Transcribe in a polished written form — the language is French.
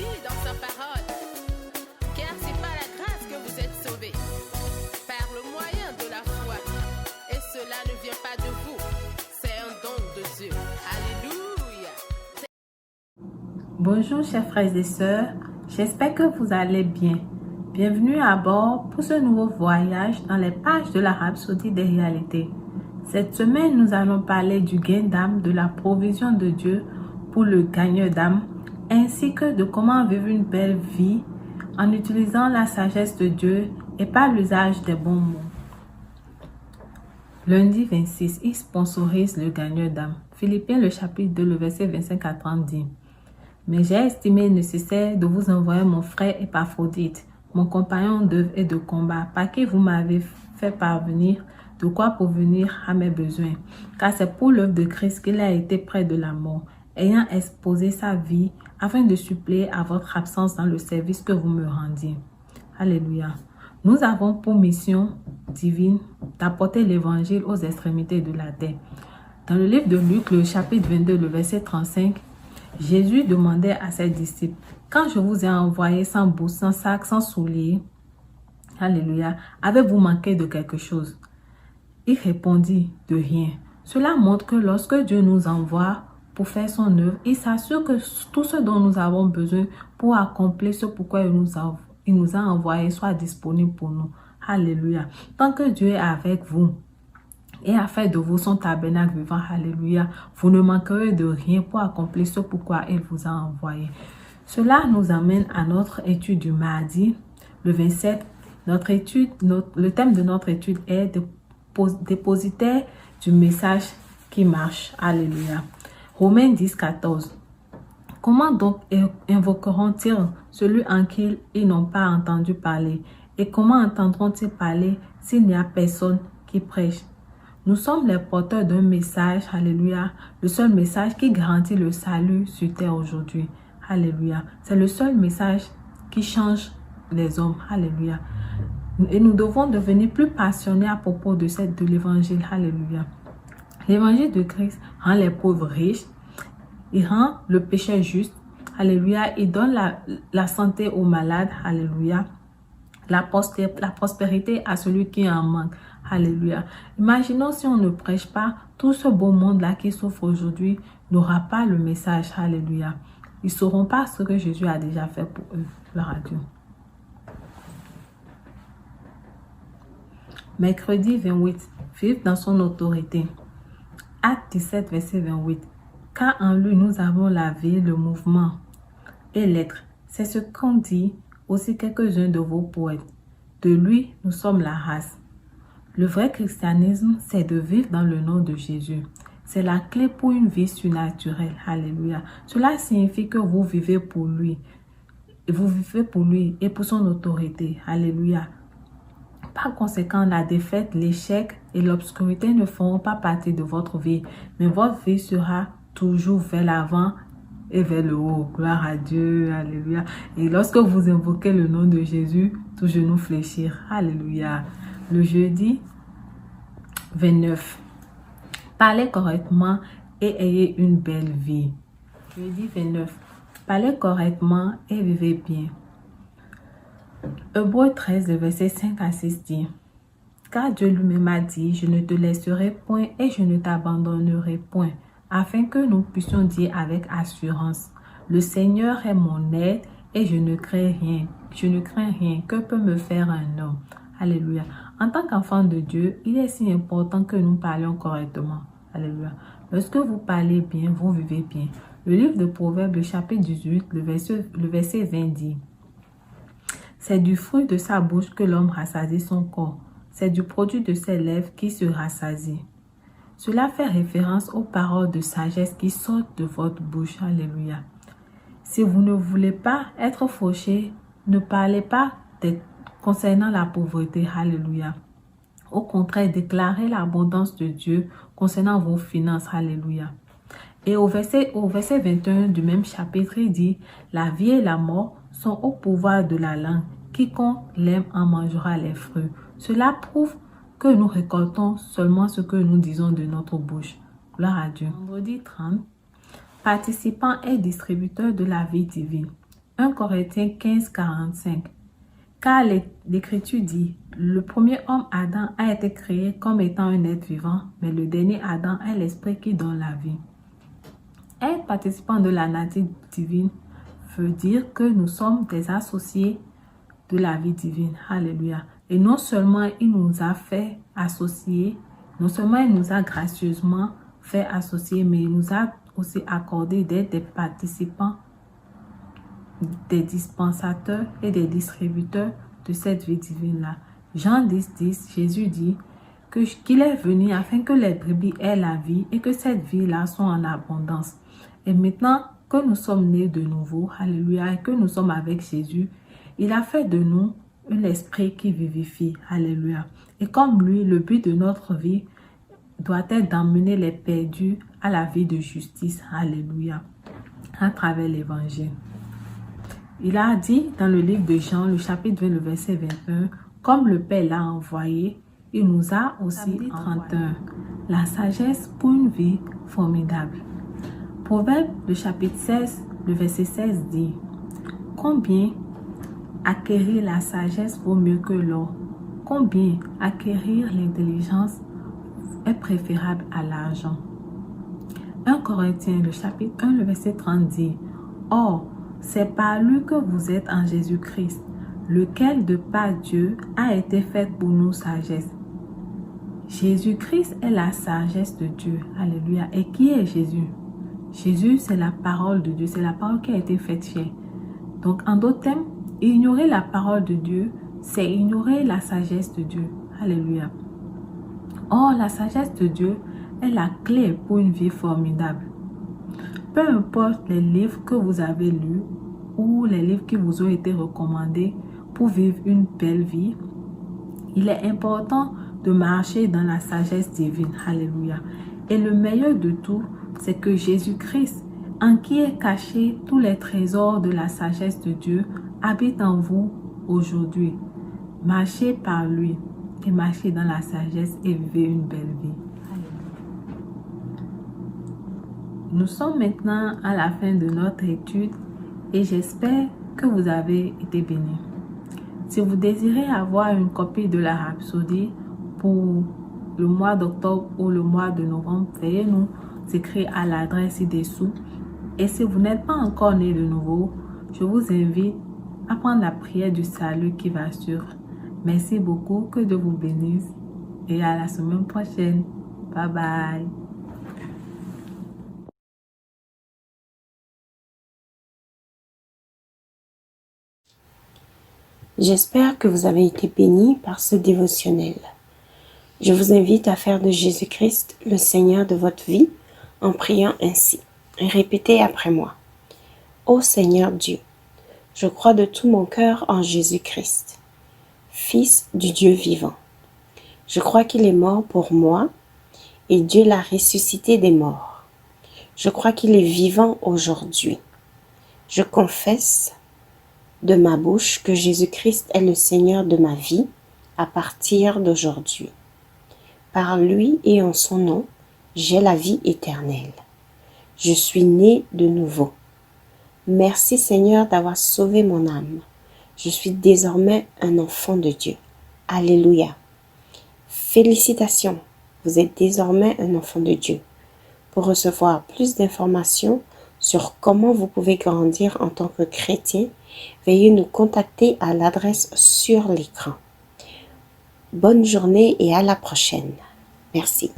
dit dans sa parole, car c'est par la grâce que vous êtes sauvés, par le moyen de la foi. Et cela ne vient pas de vous, c'est un don de Dieu. Alléluia. Bonjour chers frères et sœurs, j'espère que vous allez bien. Bienvenue à bord pour ce nouveau voyage dans les pages de la Rhapsodie des réalités. Cette semaine, nous allons parler du gain d'âme, de la provision de Dieu pour le gagneur d'âme, ainsi que de comment vivre une belle vie en utilisant la sagesse de Dieu et par l'usage des bons mots. Lundi 26, il sponsorise le gagneur d'âme. Philippiens le chapitre 2, le verset 25 à 30 dit: Mais j'ai estimé nécessaire de vous envoyer mon frère Épaphrodite, mon compagnon d'œuvre et de combat, par qui vous m'avez fait parvenir de quoi pourvenir à mes besoins. Car c'est pour l'œuvre de Christ qu'il a été près de la mort, ayant exposé sa vie afin de suppléer à votre absence dans le service que vous me rendiez. Alléluia. Nous avons pour mission divine d'apporter l'évangile aux extrémités de la terre. Dans le livre de Luc, le chapitre 22, le verset 35, Jésus demandait à ses disciples: quand je vous ai envoyé sans bourse, sans sac, sans souliers, alléluia, avez-vous manqué de quelque chose? Il répondit: de rien. Cela montre que lorsque Dieu nous envoie pour faire son œuvre, il s'assure que tout ce dont nous avons besoin pour accomplir ce pourquoi il nous a envoyé soit disponible pour nous. Alléluia. Tant que Dieu est avec vous et a fait de vous son tabernacle vivant, alléluia, vous ne manquerez de rien pour accomplir ce pourquoi il vous a envoyé. Cela nous amène à notre étude du mardi, le 27. Le thème de notre étude est dépositaire du message qui marche. Alléluia. Romains 10, 14. Comment donc invoqueront-ils celui en qui ils n'ont pas entendu parler? Et comment entendront-ils parler s'il n'y a personne qui prêche? Nous sommes les porteurs d'un message, alléluia, le seul message qui garantit le salut sur terre aujourd'hui. Alléluia. C'est le seul message qui change les hommes. Alléluia. Et nous devons devenir plus passionnés à propos de l'évangile. Alléluia. L'évangile de Christ rend les pauvres riches. Il rend le pécheur juste. Alléluia. Il donne la santé aux malades. Alléluia. La prospérité à celui qui en manque. Alléluia. Imaginons si on ne prêche pas, tout ce beau monde-là qui souffre aujourd'hui n'aura pas le message. Alléluia. Ils ne sauront pas ce que Jésus a déjà fait pour eux. Gloire à Dieu. Mercredi 28. Vivre dans son autorité. Acte 17, verset 28. Car en lui nous avons la vie, le mouvement et l'être. C'est ce qu'ont dit aussi quelques-uns de vos poètes. De lui, nous sommes la race. Le vrai christianisme, c'est de vivre dans le nom de Jésus. C'est la clé pour une vie surnaturelle. Alléluia. Cela signifie que vous vivez pour lui. Vous vivez pour lui et pour son autorité. Alléluia. Par conséquent, la défaite, l'échec et l'obscurité ne feront pas partie de votre vie. Mais votre vie sera toujours vers l'avant et vers le haut. Gloire à Dieu. Alléluia. Et lorsque vous invoquez le nom de Jésus, tout genou fléchir. Alléluia. Le jeudi 29. Parlez correctement et ayez une belle vie. Jeudi 29. Parlez correctement et vivez bien. Hébreux 13, le verset 5 à 6 dit: Car Dieu lui-même a dit: Je ne te laisserai point et je ne t'abandonnerai point, afin que nous puissions dire avec assurance: Le Seigneur est mon aide et je ne crains rien. Je ne crains rien. Que peut me faire un homme? Alléluia. En tant qu'enfant de Dieu, il est si important que nous parlions correctement. Alléluia. Lorsque vous parlez bien, vous vivez bien. Le livre de Proverbes, le chapitre 18, le verset 20 dit: C'est du fruit de sa bouche que l'homme rassasie son corps. C'est du produit de ses lèvres qui se rassasie. Cela fait référence aux paroles de sagesse qui sortent de votre bouche. Alléluia. Si vous ne voulez pas être fauché, ne parlez pas concernant la pauvreté. Alléluia. Au contraire, déclarez l'abondance de Dieu concernant vos finances. Alléluia. Et au verset 21 du même chapitre, il dit: La vie et la mort sont au pouvoir de la langue. Quiconque l'aime en mangera les fruits. Cela prouve que nous récoltons seulement ce que nous disons de notre bouche. Gloire à Dieu. Vendredi 30. Participant et distributeur de la vie divine. 1 Corinthiens 15, 45. Car l'Écriture dit, le premier homme Adam a été créé comme étant un être vivant, mais le dernier Adam est l'esprit qui donne la vie. Être participant de la nature divine veut dire que nous sommes des associés de la vie divine. Alléluia. Et non seulement il nous a fait associer, non seulement il nous a gracieusement fait associer, mais il nous a aussi accordé d'être des participants, des dispensateurs et des distributeurs de cette vie divine-là. Jean 10, 10, Jésus dit qu'il est venu afin que les brebis aient la vie et que cette vie-là soit en abondance. Et maintenant que nous sommes nés de nouveau, alléluia, et que nous sommes avec Jésus, il a fait de nous un esprit qui vivifie, alléluia. Et comme lui, le but de notre vie doit être d'emmener les perdus à la vie de justice, alléluia, à travers l'évangile. Il a dit dans le livre de Jean, le chapitre 20, le verset 21, comme le Père l'a envoyé, il nous a aussi 31. La sagesse pour une vie formidable. Proverbe, le chapitre 16, le verset 16 dit, combien acquérir la sagesse vaut mieux que l'or? Combien acquérir l'intelligence est préférable à l'argent? 1 Corinthiens, le chapitre 1, le verset 30 dit, or, c'est par lui que vous êtes en Jésus-Christ, lequel de par Dieu a été fait pour nous sagesse. Jésus-Christ est la sagesse de Dieu. Alléluia. Et qui est Jésus? Jésus, c'est la parole de Dieu. C'est la parole qui a été faite chair. Donc, en d'autres termes, ignorer la parole de Dieu, c'est ignorer la sagesse de Dieu. Alléluia. Or, la sagesse de Dieu est la clé pour une vie formidable. Peu importe les livres que vous avez lus ou les livres qui vous ont été recommandés pour vivre une belle vie, il est important de marcher dans la sagesse divine. Alléluia. Et le meilleur de tout, c'est que Jésus-Christ, en qui est caché tous les trésors de la sagesse de Dieu, habite en vous aujourd'hui. Marchez par lui et marchez dans la sagesse et vivez une belle vie. Nous sommes maintenant à la fin de notre étude et j'espère que vous avez été bénis. Si vous désirez avoir une copie de la Rhapsodie pour le mois d'octobre ou le mois de novembre, veuillez nous écrire à l'adresse ci-dessous. Et si vous n'êtes pas encore né de nouveau, je vous invite à prendre la prière du salut qui va suivre. Merci beaucoup, que Dieu vous bénisse et à la semaine prochaine. Bye bye. J'espère que vous avez été bénis par ce dévotionnel. Je vous invite à faire de Jésus-Christ le Seigneur de votre vie en priant ainsi. Répétez après moi. Ô Seigneur Dieu, je crois de tout mon cœur en Jésus-Christ, Fils du Dieu vivant. Je crois qu'il est mort pour moi et Dieu l'a ressuscité des morts. Je crois qu'il est vivant aujourd'hui. Je confesse de ma bouche que Jésus-Christ est le Seigneur de ma vie à partir d'aujourd'hui. Par lui et en son nom, j'ai la vie éternelle. Je suis né de nouveau. Merci Seigneur d'avoir sauvé mon âme. Je suis désormais un enfant de Dieu. Alléluia. Félicitations, vous êtes désormais un enfant de Dieu. Pour recevoir plus d'informations sur comment vous pouvez grandir en tant que chrétien, veuillez nous contacter à l'adresse sur l'écran. Bonne journée et à la prochaine. Merci.